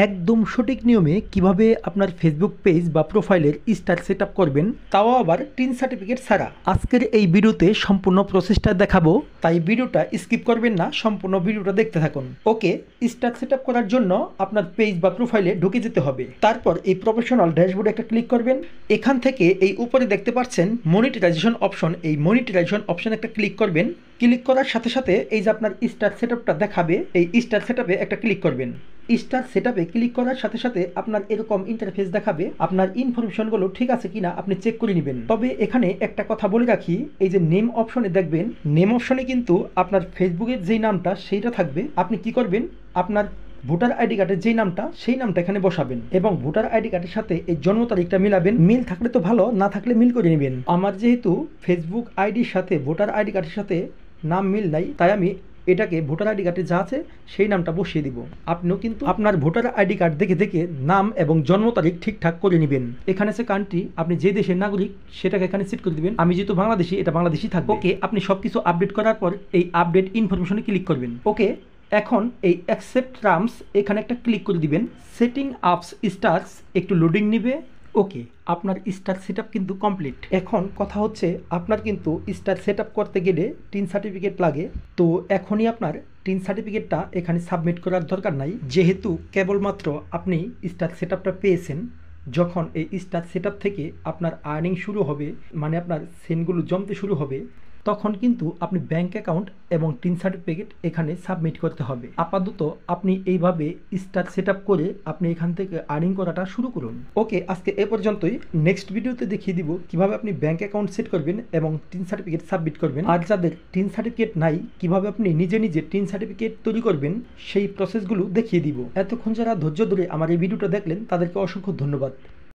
একদম সঠিক নিয়মে কিভাবে আপনার ফেসবুক পেজ বা প্রোফাইলের স্টার সেট আপ করবেন, তাও আবার টিন সার্টিফিকেট ছাড়া। আজকের এই ভিডিওতে সম্পূর্ণ প্রসেসটা দেখাবো, তাই ভিডিওটা স্কিপ করবেন না, সম্পূর্ণ ভিডিওটা দেখতে থাকুন। ওকে, স্টার সেট আপ করার জন্য আপনার পেজ বা প্রোফাইলে ঢুকে যেতে হবে। তারপর এই প্রফেশনাল ড্যাশবোর্ডে একটা ক্লিক করবেন। এখান থেকে এই উপরে দেখতে পাচ্ছেন মনিটাইজেশন অপশন, এই মনিটাইজেশন অপশনে একটা ক্লিক করবেন। ক্লিক করার সাথে সাথে এই যে আপনার স্টার সেট আপটা দেখাবে, এই স্টার সেট আপে একটা ক্লিক করবেন। স্টার সেটআপে ক্লিক করার সাথে সাথে আপনার এরকম ইন্টারফেস দেখাবে। আপনার ইনফরমেশনগুলো ঠিক আছে কিনা আপনি চেক করে নেবেন। তবে এখানে একটা কথা বলে রাখি, এই যে নেম অপশনে দেখবেন, নেম অপশনে কিন্তু আপনার ফেসবুকের যেই নামটা সেইটা থাকবে। আপনি কি করবেন, আপনার ভোটার আইডি কার্ডের যেই নামটা সেই নামটা এখানে বসাবেন এবং ভোটার আইডি কার্ডের সাথে এই জন্ম তারিখটা মিলাবেন। মিল থাকলে তো ভালো, না থাকলে মিল করে নেবেন। আমার যেহেতু ফেসবুক আইডির সাথে ভোটার আইডি কার্ডের সাথে নাম মিল নাই, তাই আমি এটাকে ভোটার আইডি কার্ডে যা আছে সেই নামটা বসিয়ে দিব। আপনিও কিন্তু আপনার ভোটার আইডি কার্ড দেখে দেখে নাম এবং জন্ম তারিখ ঠিকঠাক করে নেবেন। এখানে সে কান্ট্রি, আপনি যে দেশের নাগরিক সেটাকে এখানে সেট করে দিবেন। আমি যেহেতু বাংলাদেশি, এটা বাংলাদেশি থাকবে। ওকে, আপনি সবকিছু আপডেট করার পর এই আপডেট ইনফরমেশনে ক্লিক করবেন। ওকে, এখন এই অ্যাকসেপ্ট টার্মস এখানে একটা ক্লিক করে দিবেন। সেটিং আপস স্টার্স একটু লোডিং নেবে। ওকে, আপনার স্টার সেট আপ কিন্তু কমপ্লিট। এখন কথা হচ্ছে, আপনার কিন্তু স্টার সেট আপ করতে গেলে টিন সার্টিফিকেট লাগে। তো এখনই আপনার টিন সার্টিফিকেটটা এখানে সাবমিট করার দরকার নাই, যেহেতু কেবলমাত্র আপনি স্টার সেট আপটা পেয়েছেন। যখন এই স্টার সেট আপ থেকে আপনার আর্নিং শুরু হবে, মানে আপনার সেনগুলো জমতে শুরু হবে, তখন কিন্তু আপনি ব্যাংক অ্যাকাউন্ট এবং টিন সার্টিফিকেট এখানে সাবমিট করতে হবে। আপাতত আপনি এইভাবে স্টার সেট আপ করে আপনি এখান থেকে আর্নিং করাটা শুরু করুন। ওকে, আজকে এ পর্যন্তই। নেক্সট ভিডিওতে দেখিয়ে দিব কিভাবে আপনি ব্যাংক অ্যাকাউন্ট সেট করবেন এবং টিন সার্টিফিকেট সাবমিট করবেন। আর যাদের টিন সার্টিফিকেট নাই, কিভাবে আপনি নিজে নিজে টিন সার্টিফিকেট তৈরি করবেন সেই প্রসেসগুলো দেখিয়ে দিব। এতক্ষণ যারা ধৈর্য ধরে আমার এই ভিডিওটা দেখলেন তাদেরকে অসংখ্য ধন্যবাদ।